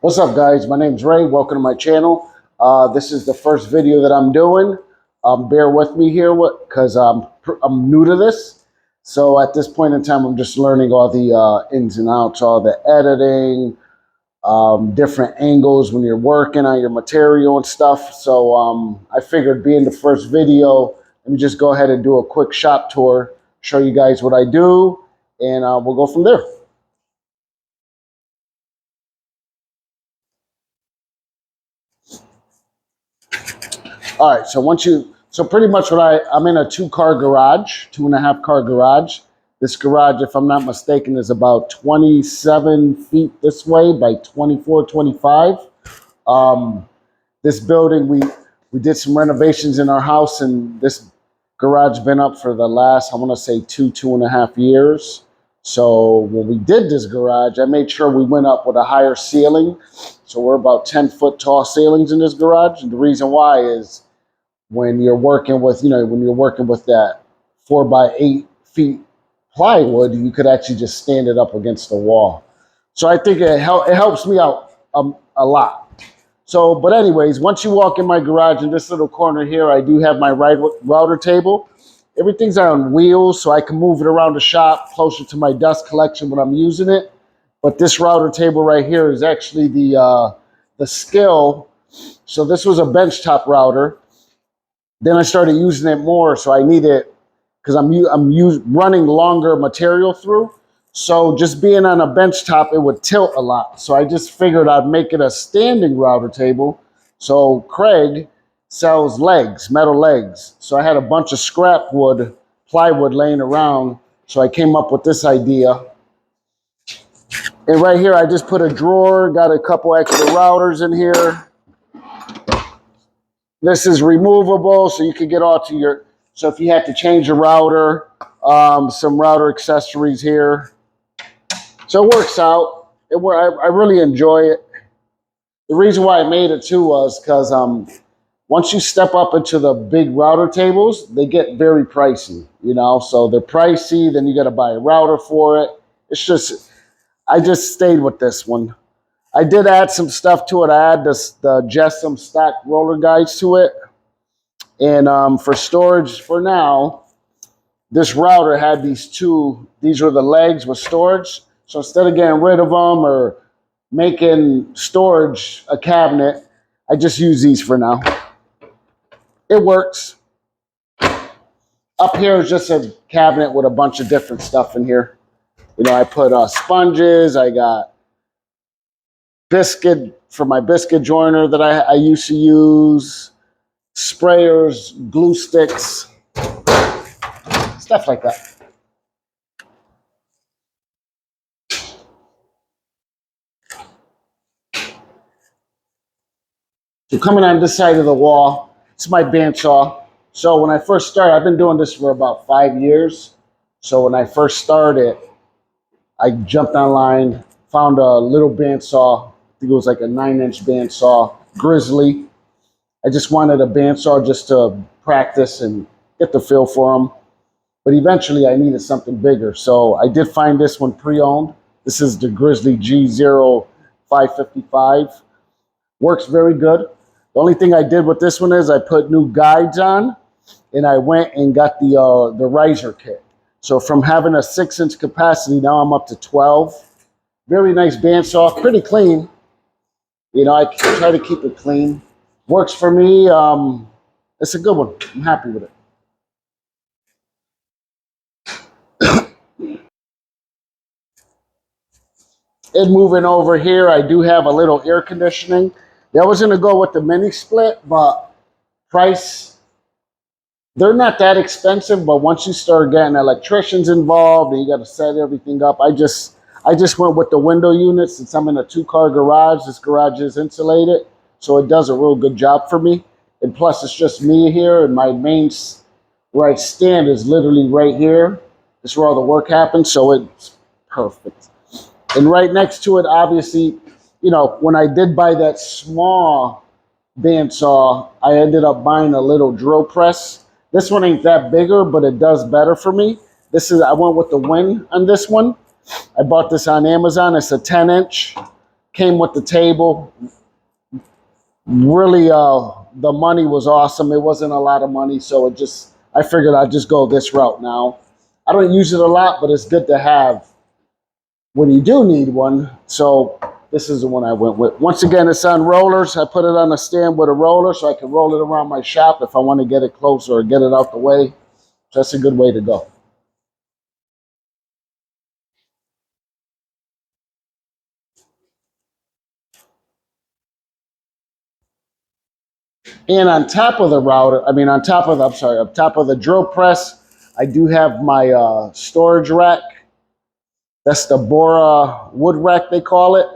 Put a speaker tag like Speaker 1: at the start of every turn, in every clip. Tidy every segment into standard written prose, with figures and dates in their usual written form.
Speaker 1: What's up, guys? My name's Ray. Welcome to my channel. This is the first video that I'm doing. Bear with me here because I'm new to this. So at this point in time, I'm just learning all the ins and outs, all the editing, different angles when you're working on your material and stuff. So I figured being the first video, let me just go ahead and do a quick shop tour, show you guys what I do, and we'll go from there. All right, so pretty much I'm in a 2-car garage, 2.5-car garage. This garage, if I'm not mistaken, is about 27 feet this way by 24, 25. This building, we did some renovations in our house, and this garage been up for the last, I want to say 2.5 years. So when we did this garage, I made sure we went up with a higher ceiling. So we're about 10-foot tall ceilings in this garage. And the reason why is when you're working with, that 4 by 8 feet plywood, you could actually just stand it up against the wall. So I think it helps me out a lot. So, but anyways, once you walk in my garage in this little corner here, I do have my router table. Everything's on wheels, so I can move it around the shop closer to my dust collection when I'm using it. But this router table right here is actually the skill. So this was a benchtop router. Then I started using it more, so I need it because I'm running longer material through. So just being on a bench top, it would tilt a lot. So I just figured I'd make it a standing router table. So Craig sells legs, metal legs. So I had a bunch of scrap wood, plywood laying around. So I came up with this idea. And right here, I just put a drawer, got a couple extra routers in here. This is removable, so you can get all to your, so if you had to change a router, some router accessories here. So it works out. I really enjoy it. The reason why I made it too was because once you step up into the big router tables, they get very pricey, so they're pricey, then you got to buy a router for it. I just stayed with this one. I did add some stuff to it. I add the Jessom stack roller guides to it. And for storage for now, this router had these were the legs with storage. So instead of getting rid of them or making storage a cabinet, I just use these for now. It works. Up here is just a cabinet with a bunch of different stuff in here. I put sponges. I got biscuit for my biscuit joiner that I used to use, sprayers, glue sticks, stuff like that. So coming on this side of the wall, it's my bandsaw. So when I first started, I've been doing this for about 5 years. So when I first started, I jumped online, found a little bandsaw. I think it was like a 9-inch bandsaw, Grizzly. I just wanted a bandsaw just to practice and get the feel for them. But eventually I needed something bigger. So I did find this one pre-owned. This is the Grizzly G0555. Works very good. The only thing I did with this one is I put new guides on, and I went and got the riser kit. So from having a 6-inch capacity, now I'm up to 12. Very nice bandsaw, pretty clean. I try to keep it clean. Works for me. It's a good one. I'm happy with it. And moving over here, I do have a little air conditioning. I was going to go with the mini split, but price, they're not that expensive, but once you start getting electricians involved and you got to set everything up, I just went with the window unit. Since I'm in a 2-car garage, this garage is insulated, so it does a real good job for me. And plus, it's just me here, and my main where I stand is literally right here. This is where all the work happens, so it's perfect. And right next to it, obviously, when I did buy that small bandsaw, I ended up buying a little drill press. This one ain't that bigger, but it does better for me. I went with the Win on this one. I bought this on Amazon. It's a 10-inch. came with the table. Really, the money was awesome. It wasn't a lot of money, so I figured I'd just go this route now. I don't use it a lot, but it's good to have when you do need one. So this is the one I went with. Once again, it's on rollers. I put it on a stand with a roller so I can roll it around my shop if I want to get it closer or get it out the way. So that's a good way to go. And on top of the router, I mean, on top of the drill press, I do have my storage rack. That's the Bora wood rack, they call it.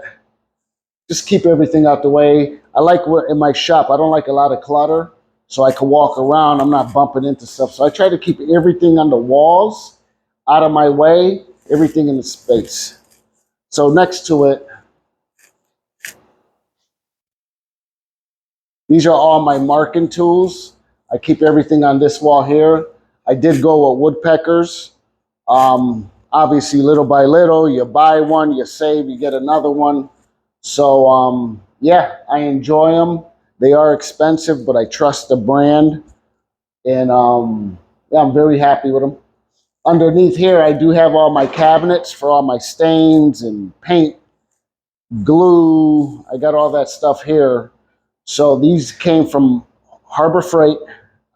Speaker 1: Just keep everything out the way. I like in my shop, I don't like a lot of clutter, so I can walk around. I'm not bumping into stuff. So I try to keep everything on the walls out of my way, everything in the space. So next to it, these are all my marking tools. I keep everything on this wall here. I did go with woodpeckers. Obviously, little by little, you buy one, you save, you get another one. So, yeah, I enjoy them. They are expensive, but I trust the brand. And yeah, I'm very happy with them. Underneath here, I do have all my cabinets for all my stains and paint, glue. I got all that stuff here. So these came from Harbor Freight.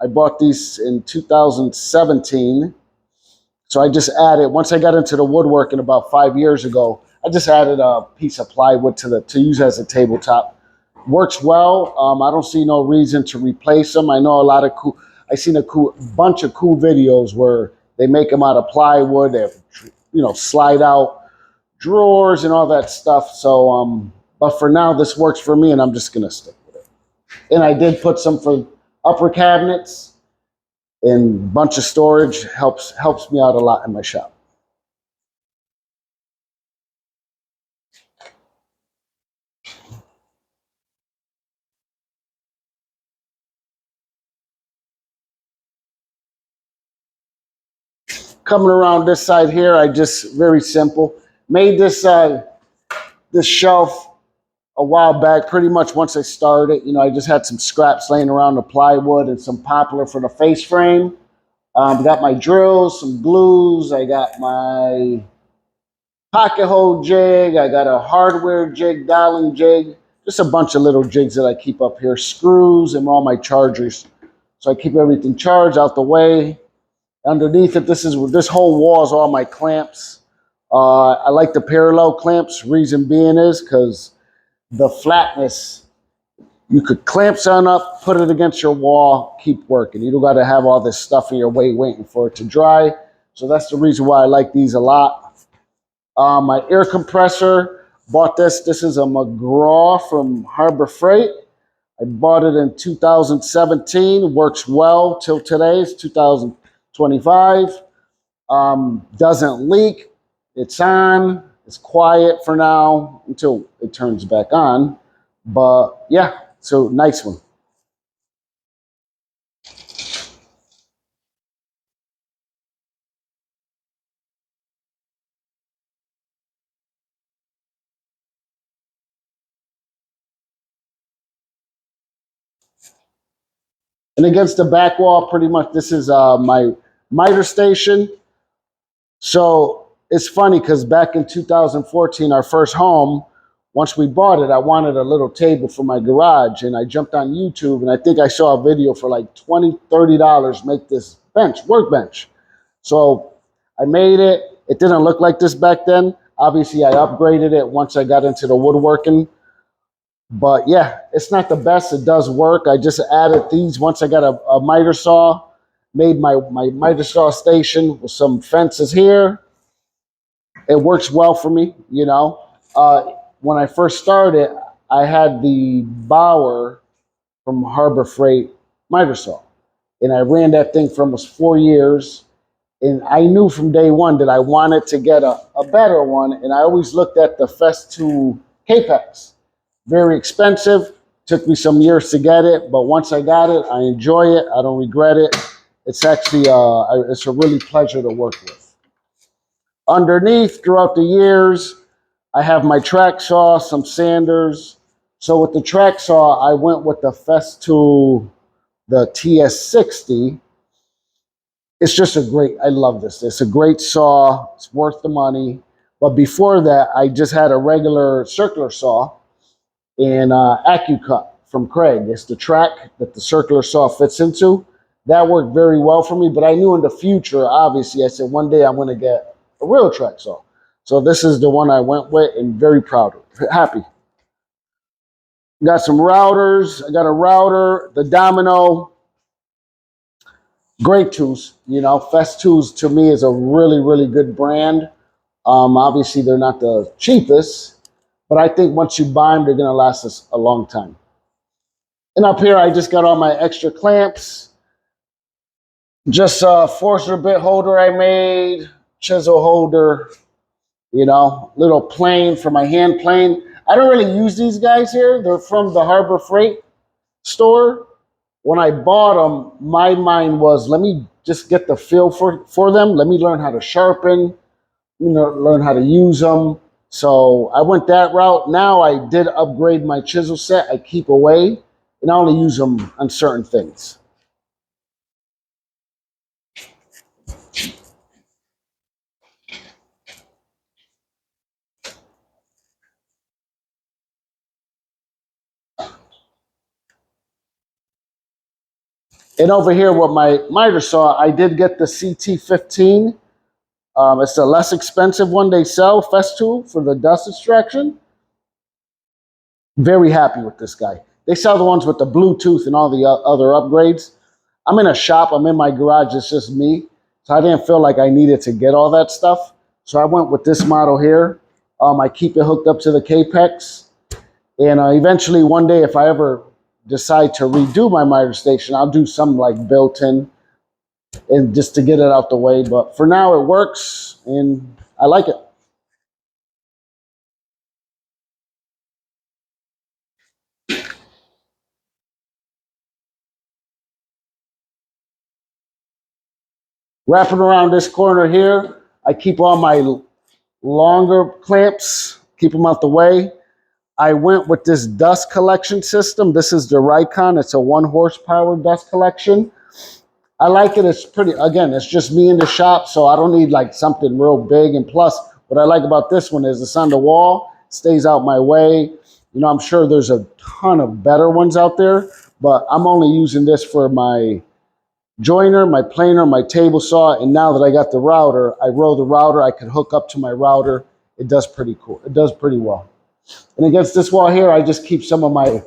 Speaker 1: I bought these in 2017. So I just added, once I got into the woodworking about 5 years ago, I just added a piece of plywood to use as a tabletop. Works well. I don't see no reason to replace them. I know a lot of I've seen a bunch of cool videos where they make them out of plywood. They have, slide out drawers and all that stuff. So, but for now, this works for me, and I'm just gonna stick with it. And I did put some for upper cabinets, and a bunch of storage helps me out a lot in my shop. Coming around this side here, I just very simple made this shelf a while back. Pretty much once I started, I just had some scraps laying around, the plywood and some poplar for the face frame. Got my drills, some glues. I got my pocket hole jig. I got a hardware jig, dialing jig. Just a bunch of little jigs that I keep up here. Screws and all my chargers. So I keep everything charged out the way. Underneath it, this whole wall is all my clamps. I like the parallel clamps. Reason being is because the flatness, you could clamp something up, put it against your wall, keep working. You don't got to have all this stuff in your way waiting for it to dry. So that's the reason why I like these a lot. My air compressor, bought this. This is a McGraw from Harbor Freight. I bought it in 2017. Works well till today. It's 2025. Doesn't leak. It's on. It's quiet for now until it turns back on. But yeah, so nice one. And against the back wall, pretty much this is my miter station. So it's funny because back in 2014, our first home, once we bought it, I wanted a little table for my garage. And I jumped on YouTube and I think I saw a video for like $20, $30, make this workbench. So I made it. It didn't look like this back then. Obviously, I upgraded it once I got into the woodworking. But yeah, it's not the best. It does work. I just added these once I got a miter saw, made my miter saw station with some fences here. It works well for me, When I first started, I had the Bauer from Harbor Freight miter saw. And I ran that thing for almost 4 years. And I knew from day one that I wanted to get a better one. And I always looked at the Festool Capex. Very expensive. Took me some years to get it, but once I got it, I enjoy it. I don't regret it. It's actually it's a really pleasure to work with. Underneath, throughout the years, I have my track saw, some sanders. So with the track saw, I went with the Festool, the TS60. It's just I love this. It's a great saw. It's worth the money. But before that, I just had a regular circular saw and AccuCut from Craig. It's the track that the circular saw fits into. That worked very well for me, but I knew in the future, obviously, I said one day I'm going to get a real track saw. So this is the one I went with and very proud of it. Happy. Got some routers. I got a router, the Domino. Great tools. You know, Festool to me is a really, really good brand. Obviously, they're not the cheapest, but I think once you buy them, they're going to last us a long time. And up here, I just got all my extra clamps. Just a Forstner bit holder I made, chisel holder, you know, little plane for my hand plane. I don't really use these guys here. They're from the Harbor Freight store. When I bought them, my mind was, let me just get the feel for them. Let me learn how to sharpen, learn how to use them. So I went that route. Now I did upgrade my chisel set. I keep away, and I only use them on certain things. And over here with my miter saw, I did get the CT15. It's the less expensive one they sell, Festool, for the dust extraction. Very happy with this guy. They sell the ones with the Bluetooth and all the other upgrades. I'm in a shop. I'm in my garage. It's just me. So I didn't feel like I needed to get all that stuff. So I went with this model here. I keep it hooked up to the Capex. And eventually one day, if I ever decide to redo my miter station, I'll do some like built-in and just to get it out the way. But for now, it works, and I like it. Wrapping around this corner here, I keep all my longer clamps, keep them out the way. I went with this dust collection system. This is the Rikon. It's a 1 horsepower dust collection. I like it. It's pretty, again, it's just me in the shop, so I don't need like something real big. And plus, what I like about this one is it's on the wall, stays out my way. You know, I'm sure there's a ton of better ones out there, but I'm only using this for my joiner, my planer, my table saw, and now that I got the router, I roll the router, I can hook up to my router. It does pretty cool. It does pretty well. And against this wall here, I just keep some of my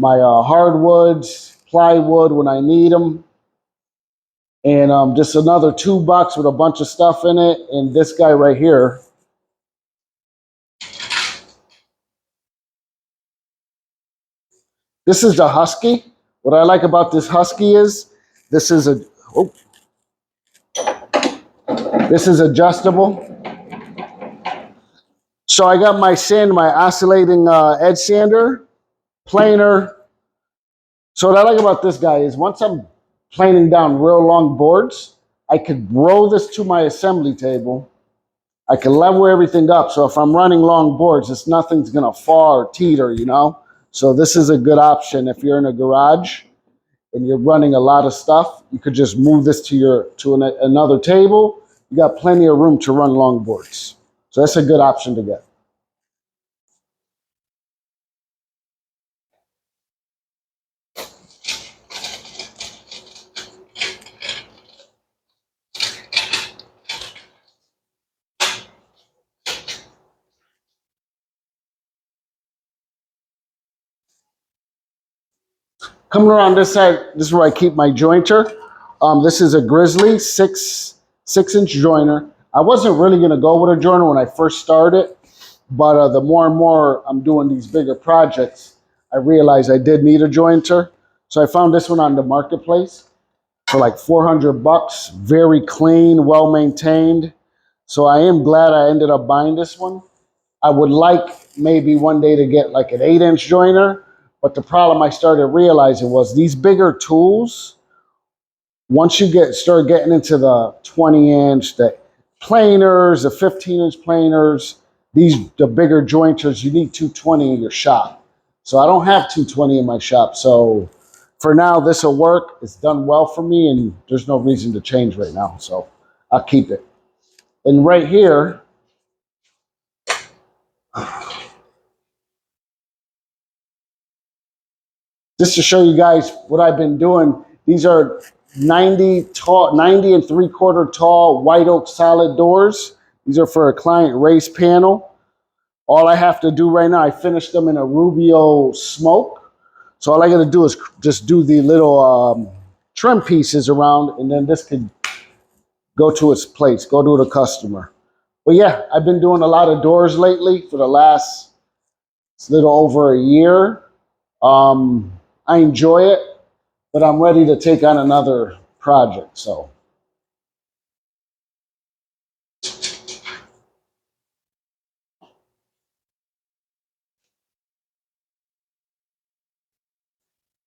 Speaker 1: hardwoods, plywood when I need them. And just another toolbox with a bunch of stuff in it. And this guy right here. This is the Husky. What I like about this Husky is this is adjustable. So I got my oscillating edge sander, planer. So what I like about this guy is once I'm planing down real long boards, I could roll this to my assembly table. I can level everything up. So if I'm running long boards, nothing's gonna fall or teeter, you know? So this is a good option if you're in a garage and you're running a lot of stuff. You could just move this to another table. You got plenty of room to run long boards. So that's a good option to get. Coming around this side, this is where I keep my jointer. This is a Grizzly 6-inch joiner. I wasn't really gonna go with a joiner when I first started, but the more and more I'm doing these bigger projects, I realized I did need a jointer. So I found this one on the marketplace for like 400 bucks. Very clean, well maintained. So I am glad I ended up buying this one. I would like maybe one day to get like an 8-inch joiner. But the problem I started realizing was these bigger tools, once you start getting into the 20-inch, the planers, the 15-inch planers, the bigger jointers, you need 220 in your shop. So I don't have 220 in my shop. So for now, this will work. It's done well for me, and there's no reason to change right now. So I'll keep it. And right here, just to show you guys what I've been doing, these are 90 tall, 90 and 3/4 tall white oak solid doors. These are for a client race panel. All I have to do right now, I finished them in a Rubio smoke. So all I got to do is just do the little trim pieces around, and then this could go to its place, go to the customer. But yeah, I've been doing a lot of doors lately for the last little over a year. I enjoy it, but I'm ready to take on another project. So,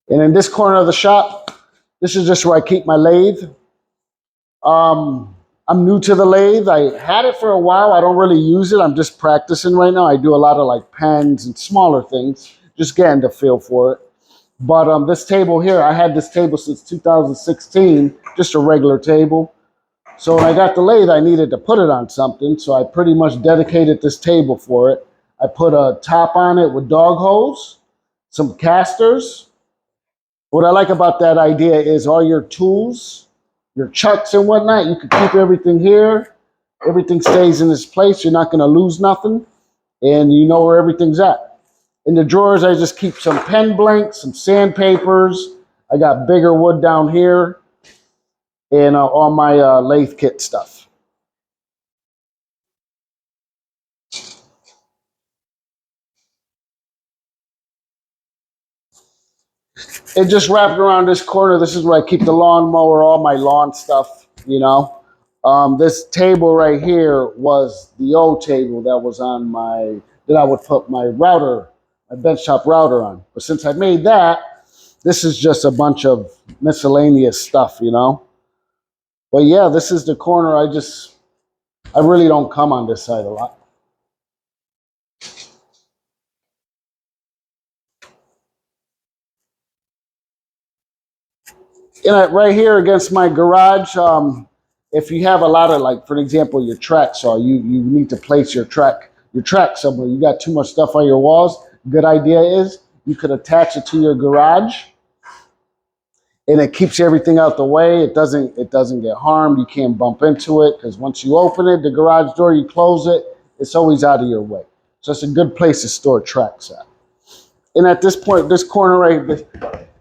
Speaker 1: and in this corner of the shop, this is just where I keep my lathe. I'm new to the lathe. I had it for a while. I don't really use it. I'm just practicing right now. I do a lot of like pens and smaller things, just getting the feel for it. But this table here, I had this table since 2016, just a regular table. So when I got the lathe, I needed to put it on something. So I pretty much dedicated this table for it. I put a top on it with dog hose, some casters. What I like about that idea is all your tools, your chucks and whatnot, you can keep everything here. Everything stays in its place. You're not going to lose nothing. And you know where everything's at. In the drawers, I just keep some pen blanks, some sandpapers. I got bigger wood down here and all my lathe kit stuff. It just wrapped around this corner. This is where I keep the lawnmower, all my lawn stuff, you know. This table right here was the old table that was on that I would put my router, my benchtop router on. But since I made that, this is just a bunch of miscellaneous stuff, you know. But yeah, this is the corner. I really don't come on this side a lot. And right here against my garage, if you have a lot of like, for example, your track saw, you need to place your track somewhere. You got too much stuff on your walls. Good idea is you could attach it to your garage, and it keeps everything out the way. It doesn't get harmed. You can't bump into it because once you open it, the garage door, you close it, it's always out of your way. So it's a good place to store tracks at. And at this point, this corner right,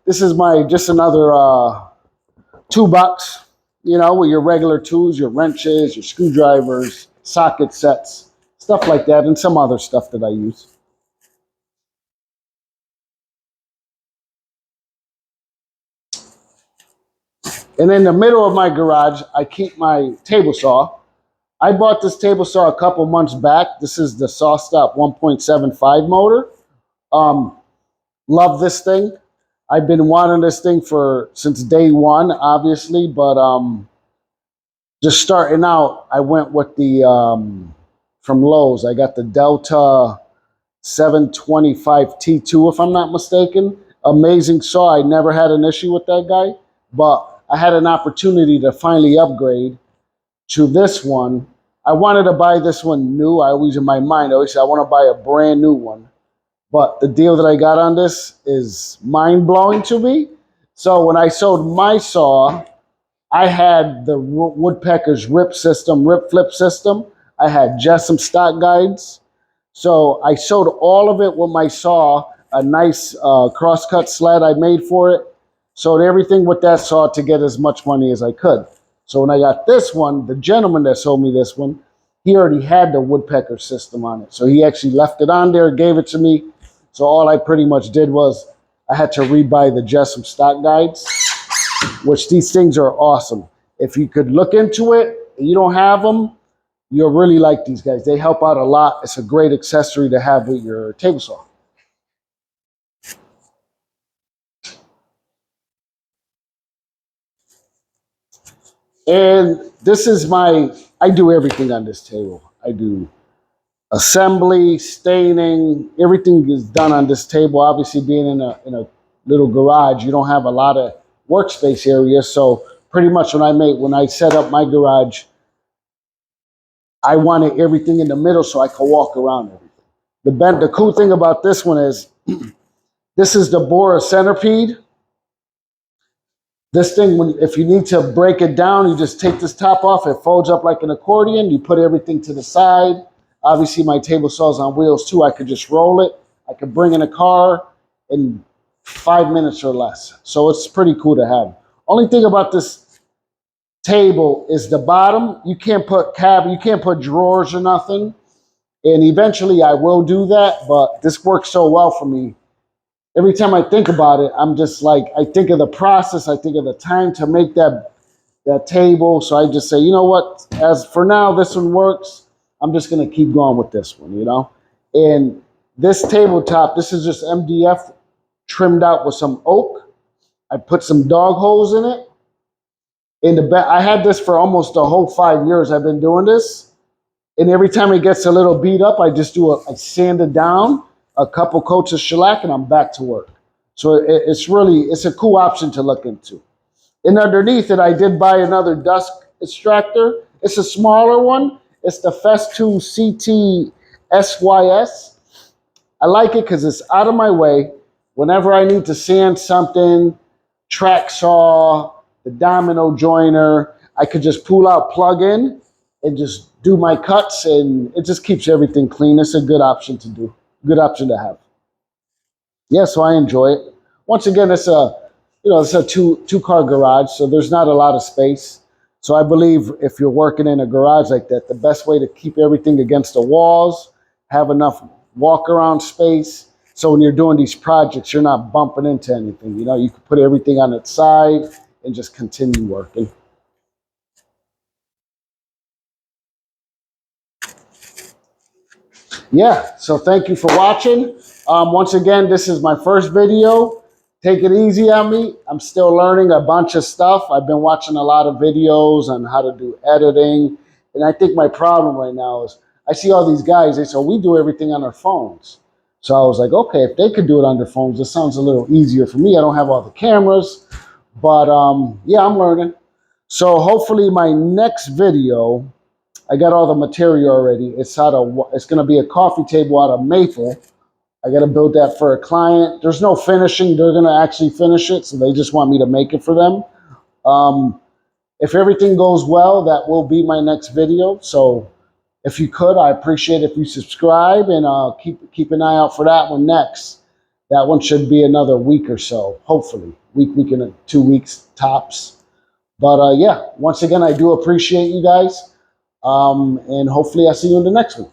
Speaker 1: this is my just another toolbox, you know, with your regular tools, your wrenches, your screwdrivers, socket sets, stuff like that, and some other stuff that I use. And in the middle of my garage, I keep my table saw. I bought this table saw a couple months back. This is the SawStop 1.75 motor. Um, love this thing. I've been wanting this thing since day one, obviously, but just starting out, I went with the from Lowe's. I got the Delta 725 T2, if I'm not mistaken. Amazing saw. I never had an issue with that guy, but I had an opportunity to finally upgrade to this one. I wanted to buy this one new. I always, in my mind, I always say I want to buy a brand new one. But the deal that I got on this is mind blowing to me. So when I sold my saw, I had the Woodpecker's rip flip system. I had Jessom stock guides. So I sewed all of it with my saw, a nice crosscut sled I made for it. Sewed everything with that saw to get as much money as I could. So when I got this one, the gentleman that sold me this one, he already had the Woodpecker system on it. So he actually left it on there, gave it to me. So all I pretty much did was I had to rebuy the Jessom stock guides, which these things are awesome. If you could look into it, and you don't have them, you'll really like these guys. They help out a lot. It's a great accessory to have with your table saw. And this is I do everything on this table. I do assembly, staining, everything is done on this table. Obviously, being in a little garage, you don't have a lot of workspace area. So pretty much when I set up my garage, I wanted everything in the middle so I could walk around everything. The cool thing about this one is this is the Bora Centipede. This thing, if you need to break it down, you just take this top off. It folds up like an accordion. You put everything to the side. Obviously, my table saw is on wheels too. I could just roll it. I could bring in a car in 5 minutes or less. So it's pretty cool to have. Only thing about this table is the bottom. You can't put drawers or nothing. And eventually I will do that, but this works so well for me. Every time I think about it, I'm just like, I think of the process, I think of the time to make that table. So I just say, you know what, as for now, this one works. I'm just gonna keep going with this one, you know? And this tabletop, this is just MDF trimmed out with some oak. I put some dog holes in it. In the back, I had this for almost the whole 5 years I've been doing this. And every time it gets a little beat up, I sand it down, a couple coats of shellac, and I'm back to work. So it's a cool option to look into. And underneath it, I did buy another dust extractor. It's a smaller one. It's the Festool CT SYS. I like it because it's out of my way. Whenever I need to sand something, track saw, the domino joiner, I could just pull out, plug in, and just do my cuts, and it just keeps everything clean. It's a good option to do, good option to have. Yeah, so I enjoy it. Once again, it's a two-car garage, so there's not a lot of space. So I believe if you're working in a garage like that, the best way to keep everything against the walls, have enough walk-around space, so when you're doing these projects, you're not bumping into anything. You know, you can put everything on its side and just continue working. Yeah, so thank you for watching. Once again, this is my first video. Take it easy on me. I'm still learning a bunch of stuff. I've been watching a lot of videos on how to do editing. And I think my problem right now is I see all these guys, they say, we do everything on our phones. So I was like, okay, if they could do it on their phones, this sounds a little easier for me. I don't have all the cameras, but yeah, I'm learning. So hopefully my next video, I got all the material already. It's going to be a coffee table out of maple. I got to build that for a client. There's no finishing. They're going to actually finish it, so they just want me to make it for them. If everything goes well, that will be my next video. So if you could, I appreciate if you subscribe, and keep an eye out for that one next. That one should be another week or so, hopefully. Week and 2 weeks tops. But yeah, once again, I do appreciate you guys. And hopefully I'll see you in the next one.